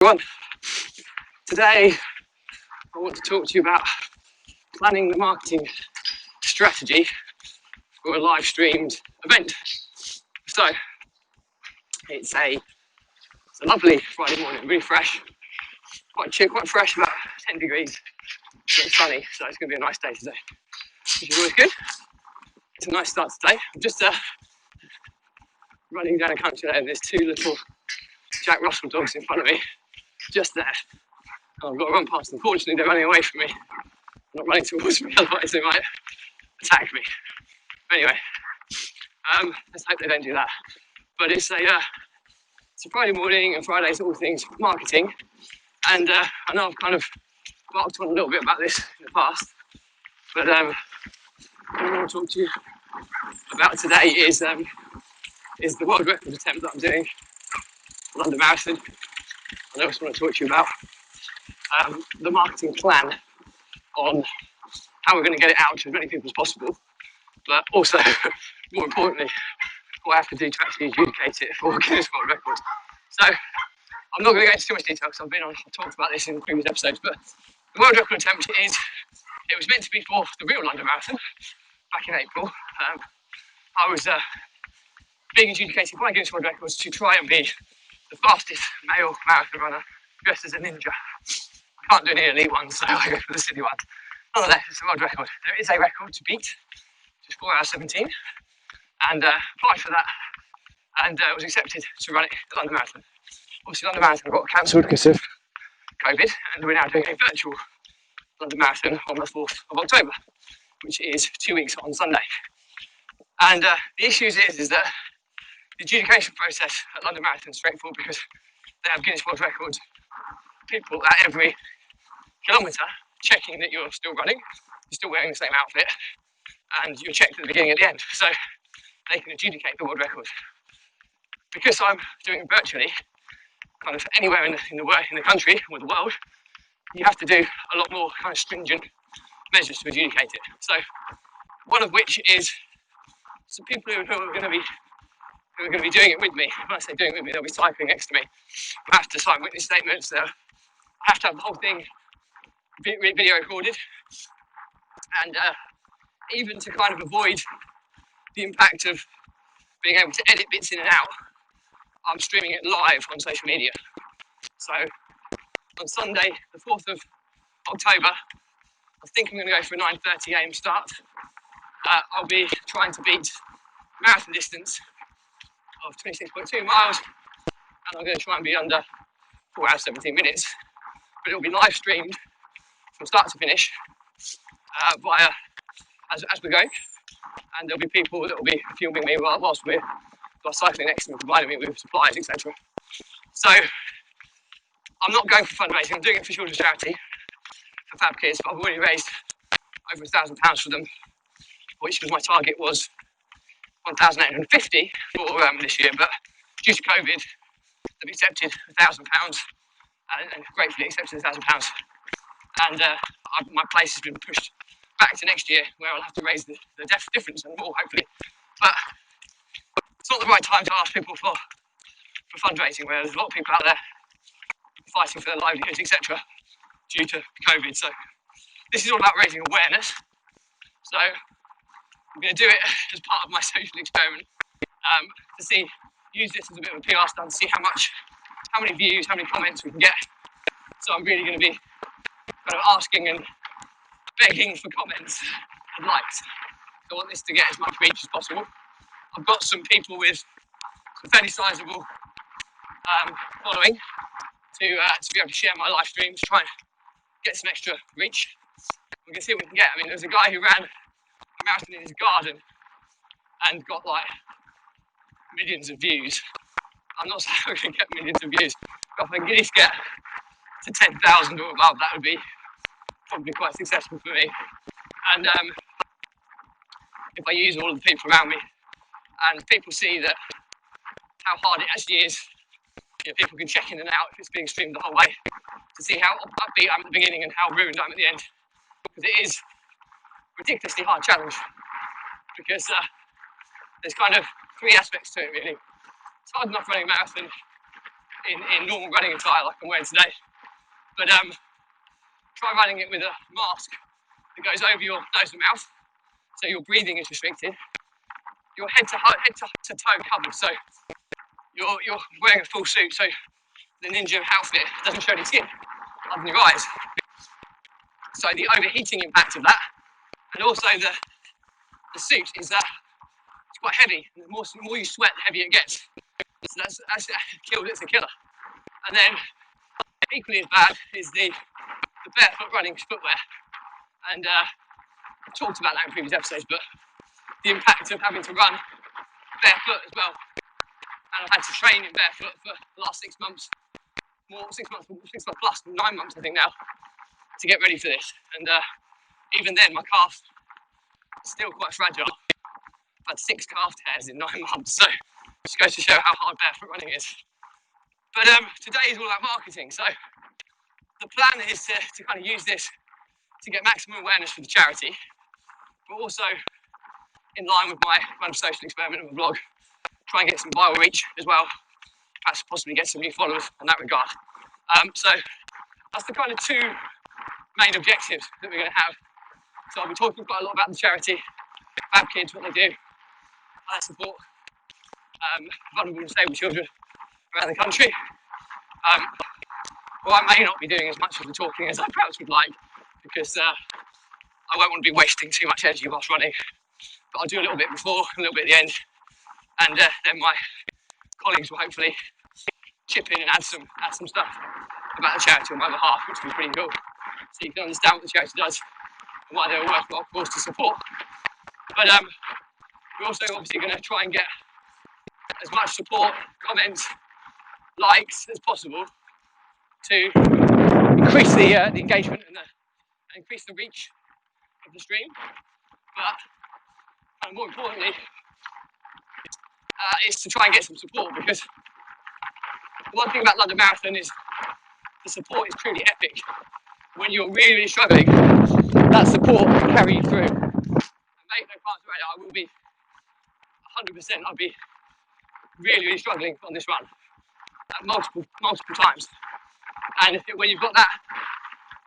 Everyone, today I want to talk to you about planning the marketing strategy for a live streamed event. So it's a lovely Friday morning, really fresh, quite chill, quite fresh, about 10 degrees, it's sunny, so it's going to be a nice day today, which is always good. It's a nice start today. I'm just running down a country lane. There's two little Jack Russell dogs in front of me, just there. I've got to run past them. Fortunately, they're running away from me, not running towards me, otherwise they might attack me. Anyway, let's hope they don't do that. But it's a Friday morning, and Friday's all things marketing. And I know I've kind of barked on a little bit about this in the past, but what I want to talk to you about today is the world record attempt that I'm doing, London Marathon. I also want to talk to you about the marketing plan on how we're going to get it out to as many people as possible, but also, more importantly, what I have to do to actually adjudicate it for Guinness World Records. So I'm not going to go into too much detail because I've talked about this in previous episodes, but the world record attempt it was meant to be for the real London Marathon back in April. I was being adjudicated by Guinness World Records to try and be the fastest male marathon runner dressed as a ninja. I can't do any elite ones, so I go for the city ones. Nonetheless, it's a world record. There is a record to beat, which is 4 hours 17, and applied for that, and was accepted to run it at London Marathon. Obviously, London Marathon got cancelled because of COVID, and we're now doing a virtual London Marathon on the 4th of October, which is 2 weeks on Sunday. And the issue is that the adjudication process at London Marathon is straightforward because they have Guinness World Records people at every kilometre checking that you're still running, you're still wearing the same outfit, and you're checked at the beginning and at the end, so they can adjudicate the world record. Because I'm doing it virtually, kind of anywhere in the country or the world, you have to do a lot more kind of stringent measures to adjudicate it. So one of which is some people who are going to be doing it with me. When I say doing it with me, they'll be cycling next to me. I have to sign witness statements. I have to have the whole thing video recorded, and even to kind of avoid the impact of being able to edit bits in and out, I'm streaming it live on social media. So on Sunday, the 4th of October, I think I'm going to go for a 9:30 a.m. start. I'll be trying to beat marathon distance of 26.2 miles, and I'm going to try and be under 4 hours 17 minutes. But it'll be live streamed from start to finish via as we're going, and there'll be people that will be filming me whilst we're cycling next to me, providing me with supplies, etc. So I'm not going for fundraising. I'm doing it for children's charity, for Fab Kids. But I've already raised over £1,000 for them, which was my target was 1,850 for this year. But due to COVID, they've accepted £1,000 and gratefully accepted £1,000. And my place has been pushed back to next year, where I'll have to raise the difference and more, hopefully. But it's not the right time to ask people for fundraising, where there's a lot of people out there fighting for their livelihoods, etc., due to COVID. So this is all about raising awareness. So I'm going to do it as part of my social experiment to use this as a bit of a PR stunt to see how many views, how many comments we can get. So I'm really going to be kind of asking and begging for comments and likes. I want this to get as much reach as possible. I've got some people with some fairly sizable following to be able to share my live streams, try and get some extra reach. We can see what we can get. I mean, there's a guy who ran a marathon in his garden and got like millions of views. I'm not saying we're going to get millions of views, but if I can at least get to 10,000 or above, that would be probably quite successful for me. And if I use all of the people around me and people see that how hard it actually is, people can check in and out if it's being streamed the whole way to see how upbeat I'm at the beginning and how ruined I'm at the end, because it is a ridiculously hard challenge, because there's kind of three aspects to it really. It's hard enough running a marathon in normal running attire like I'm wearing today. But try running it with a mask that goes over your nose and mouth, so your breathing is restricted. Your head to toe covered, so you're wearing a full suit, so the ninja outfit doesn't show any skin other than your eyes. So the overheating impact of that, and also the suit is it's quite heavy. And the more you sweat, the heavier it gets. So that's it's a killer. And then equally as bad is the barefoot running footwear. And I've talked about that in previous episodes, but the impact of having to run barefoot as well. And I've had to train in barefoot for the last 6 months, 6 months plus, 9 months I think now, to get ready for this. And even then, my calf is still quite fragile. I've had 6 calf tears in 9 months, so just goes to show how hard barefoot running is. But today is all about marketing, so the plan is to kind of use this to get maximum awareness for the charity, but also in line with my kind of social experiment of a vlog, try and get some viral reach as well, perhaps possibly get some new followers in that regard. So that's the kind of 2 main objectives that we're going to have. So I'll be talking quite a lot about the charity, about kids, what they do, how they support vulnerable and disabled children around the country. Well, I may not be doing as much of the talking as I perhaps would like, because I won't want to be wasting too much energy whilst running, but I'll do a little bit before, a little bit at the end, and then my colleagues will hopefully chip in and add some stuff about the charity on my behalf, which will be pretty cool, so you can understand what the charity does and why they're a worthwhile cause to support. But we're also obviously going to try and get as much support, comments, likes as possible to increase the engagement and increase the reach of the stream. But more importantly, is to try and get some support, because the one thing about London Marathon is the support is truly epic. When you're really, really struggling, that support can carry you through. And make no part of it, I will be 100%. I'll be really, really struggling on this run multiple times. And when you've got that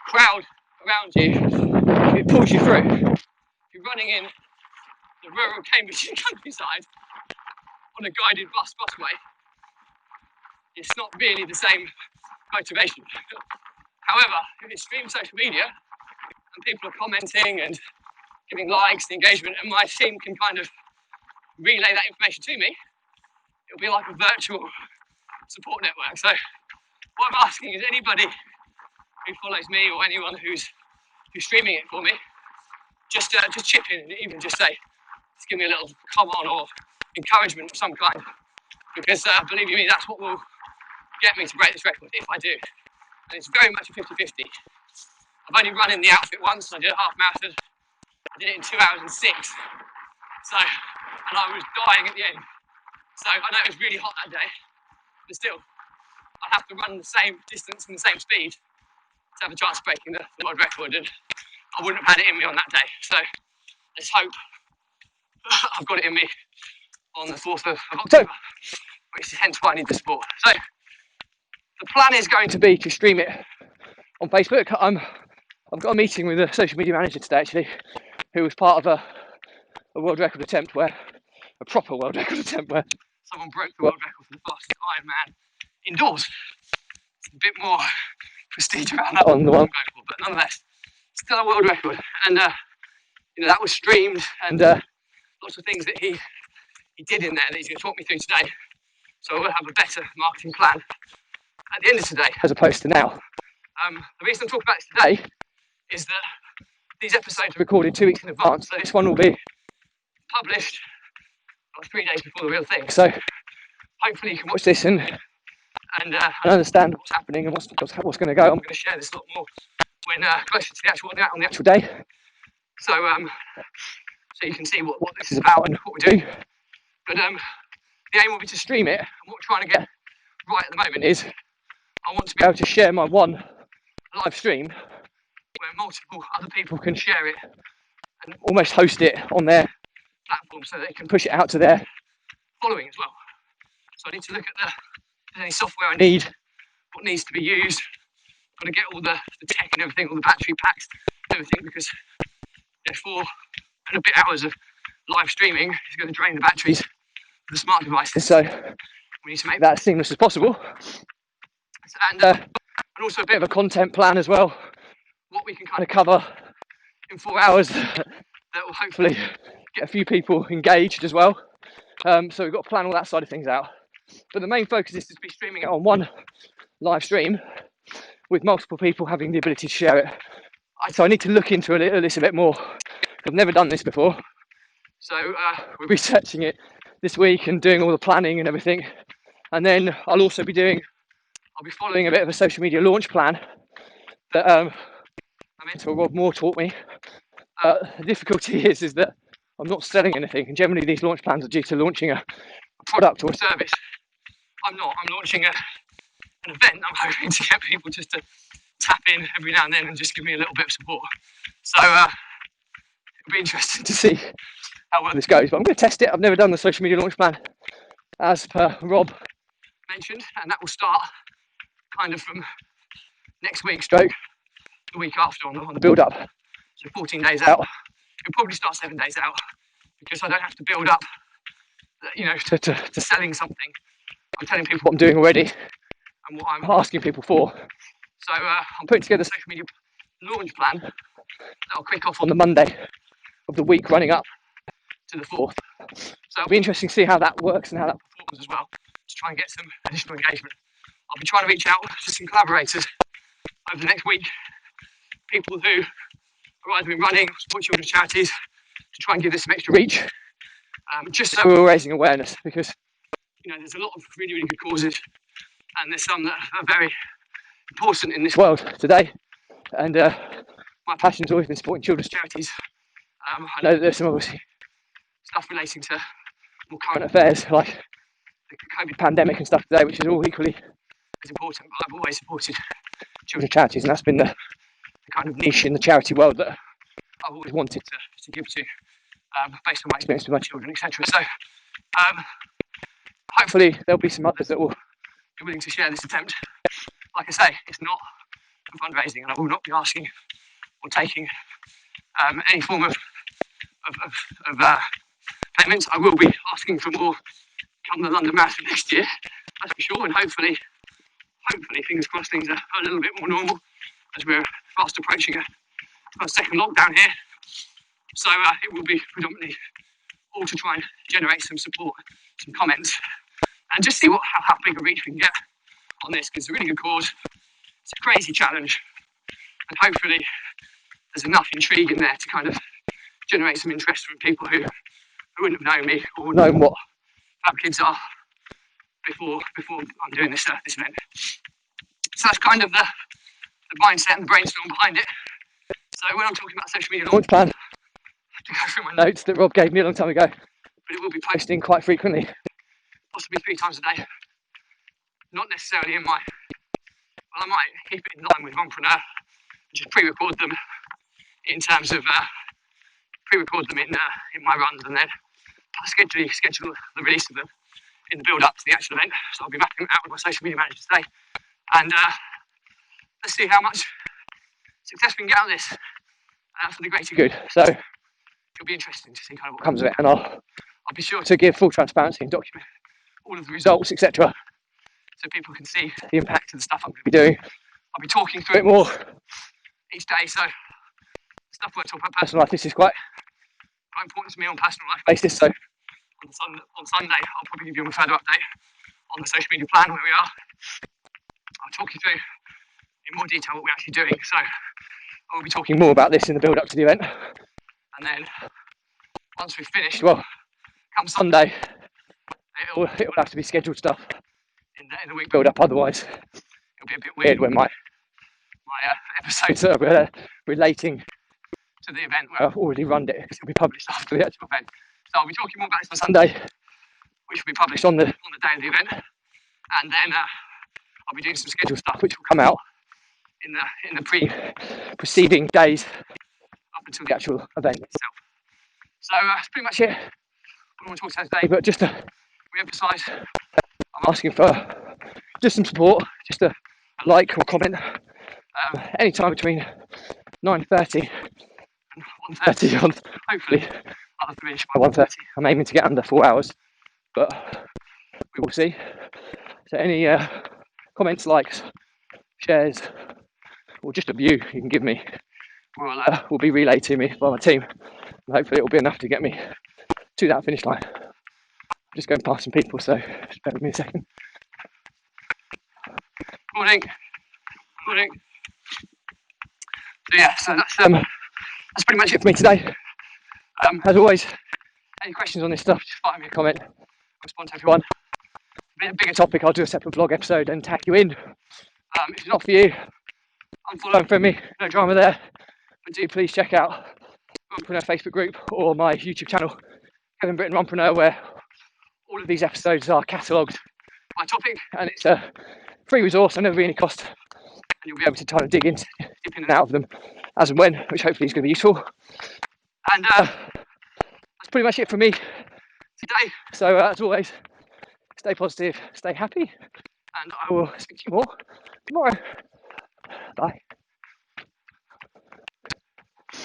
crowd around you, it pulls you through. If you're running in the rural Cambridgeshire countryside on a guided busway, it's not really the same motivation. However, if it's streamed social media and people are commenting and giving likes, the engagement, and my team can kind of relay that information to me, it'll be like a virtual support network. So what I'm asking is anybody who follows me or anyone who's streaming it for me, just chip in and even just give me a little come on or encouragement of some kind, because believe you me, that's what will get me to break this record if I do. And it's very much a 50-50. I've only run in the outfit once. I did a half marathon. I did it in 2 hours and 6. And I was dying at the end. So I know it was really hot that day, but still, I'd have to run the same distance and the same speed to have a chance of breaking the world record, and I wouldn't have had it in me on that day. So let's hope I've got it in me on the 4th of October, which is hence why I need the support. So the plan is going to be to stream it on Facebook. I've got a meeting with a social media manager today, actually, who was part of a world record attempt a proper world record attempt where someone broke the world record for the fastest Ironman indoors. It's a bit more prestige around that one than the one I'm going for, but nonetheless, still a world record. And that was streamed, and lots of things that he did in there that he's going to talk me through today. So we'll have a better marketing plan at the end of today, as opposed to now. The reason I'm talking about this today is that these episodes are recorded 2 weeks in advance, so this one will be published 3 days before the real thing. So hopefully you can watch this and understand what's happening and what's going to go. I'm going to share this a lot more when closer to on the actual day. So you can see what this is about and what we do. But the aim will be to stream it, and what we're trying to get right at the moment is I want to be able to share my one live stream where multiple other people can share it and almost host it on their platform so they can push it out to their following as well. So I need to look at there's any software I need, what needs to be used. Got to get all the tech and everything, all the battery packs, everything, because 4 and a bit hours of live streaming is going to drain the batteries of the smart devices. So we need to make that as seamless as possible. And also a bit of a content plan as well, what we can kind of cover in 4 hours that will hopefully get a few people engaged as well. So we've got to plan all that side of things out. But the main focus is to be streaming it on one live stream with multiple people having the ability to share it. So I need to look into this a bit more. I've never done this before. So we're researching it this week and doing all the planning and everything. And then I'll be following a bit of a social media launch plan that my mentor Rob Moore taught me. The difficulty is that I'm not selling anything, and generally these launch plans are due to launching a product or a service. I'm launching an event. I'm hoping to get people just to tap in every now and then and just give me a little bit of support. So it'll be interesting to see how well this goes, but I'm going to test it. I've never done the social media launch plan as per Rob mentioned, and that will start kind of from next week stroke the week after on the build up. So 14 days out. It'll probably start 7 days out, because I don't have to build up, to selling something. I'm telling people what I'm doing already and what I'm asking people for. So I'm putting together a social media launch plan that'll kick off on the Monday of the week running up to the 4th. So it'll be interesting to see how that works and how that performs as well, to try and get some additional engagement. I'll be trying to reach out to some collaborators over the next week, people who are either in running or support children's charities, to try and give this some extra reach, just so we're raising awareness, because there's a lot of really, really good causes, and there's some that are very important in this world today. And my passion's always been supporting children's charities. I know that there's some obviously stuff relating to more current affairs like the COVID pandemic and stuff today, which is all equally as important, but I've always supported children's charities, and that's been the kind of niche in the charity world that I've always wanted to give to, based on my experience with my children, etc. So hopefully there'll be some others that will be willing to share this attempt. Like I say, it's not for fundraising, and I will not be asking or taking any form of payments. I will be asking for more come the London Marathon next year, that's for sure, and hopefully fingers crossed, things are a little bit more normal as we're fast approaching a second lockdown here. So it will be predominantly all to try and generate some support, some comments, and just see how big a reach we can get on this, because it's a really good cause. It's a crazy challenge, and hopefully there's enough intrigue in there to kind of generate some interest from people who wouldn't have known me or known what Fab Kids are before I'm doing this event. So that's kind of the mindset and the brainstorm behind it. So when I'm talking about social media launch plan, I have to go through my notes that Rob gave me a long time ago, but it will be posting quite frequently, possibly 3 times a day. Not necessarily I might keep it in line with Runpreneur, just pre-record them in terms of in my runs, and then schedule the release of them in the build up to the actual event. So I'll be mapping out with my social media manager today, and let's see how much success we can get out of this for the greater good. So it'll be interesting to see kind of what comes of it, and I'll be sure to give full transparency and document all of the results, etc., so people can see the impact of the stuff I'm going to be doing. I'll be talking through it more each day, so the stuff where I talk about personal life, this is quite important to me on a personal life basis. So on Sunday, I'll probably give you a further update on the social media plan, where we are. I'll talk you through in more detail what we're actually doing. So I will be talking more about this in the build up to the event, and then once we've finished, well, come Sunday, it'll have to be scheduled stuff in the week build up. Otherwise, it'll be a bit weird when my episodes are relating to the event where I've already run it, because it'll be published after the actual event. So I'll be talking more about this on Sunday, which will be published on the day of the event, and then I'll be doing some scheduled stuff which will come out in the preceding days up until the actual event itself. So that's pretty much it. I want to talk about today, but just to re-emphasise, I'm asking for just some support, just a like or comment. Anytime between 9:30 and 1:30 on, hopefully I'll finish by 1:30. I'm aiming to get under 4 hours, but we will see. So any comments, likes, shares, or just a view you can give me will be relayed to me by my team, and hopefully it will be enough to get me to that finish line. I'm just going past some people, so just bear with me a second. Morning. So yeah, so that's pretty much it for me today. As always, any questions on this stuff, just fire me a comment. I'll respond to everyone. A bigger topic, I'll do a separate vlog episode and tag you in. If it's not for you, unfollow and friend me, no drama there. But do please check out Runpreneur Facebook group or my YouTube channel, Kevin Britton Runpreneur, where all of these episodes are catalogued by topic, and it's a free resource, and never be any cost, and you'll be able to kind of dip in and out of them as and when, which hopefully is going to be useful. And that's pretty much it from me today. So as always, stay positive, stay happy, and I will speak to you more tomorrow. Bye.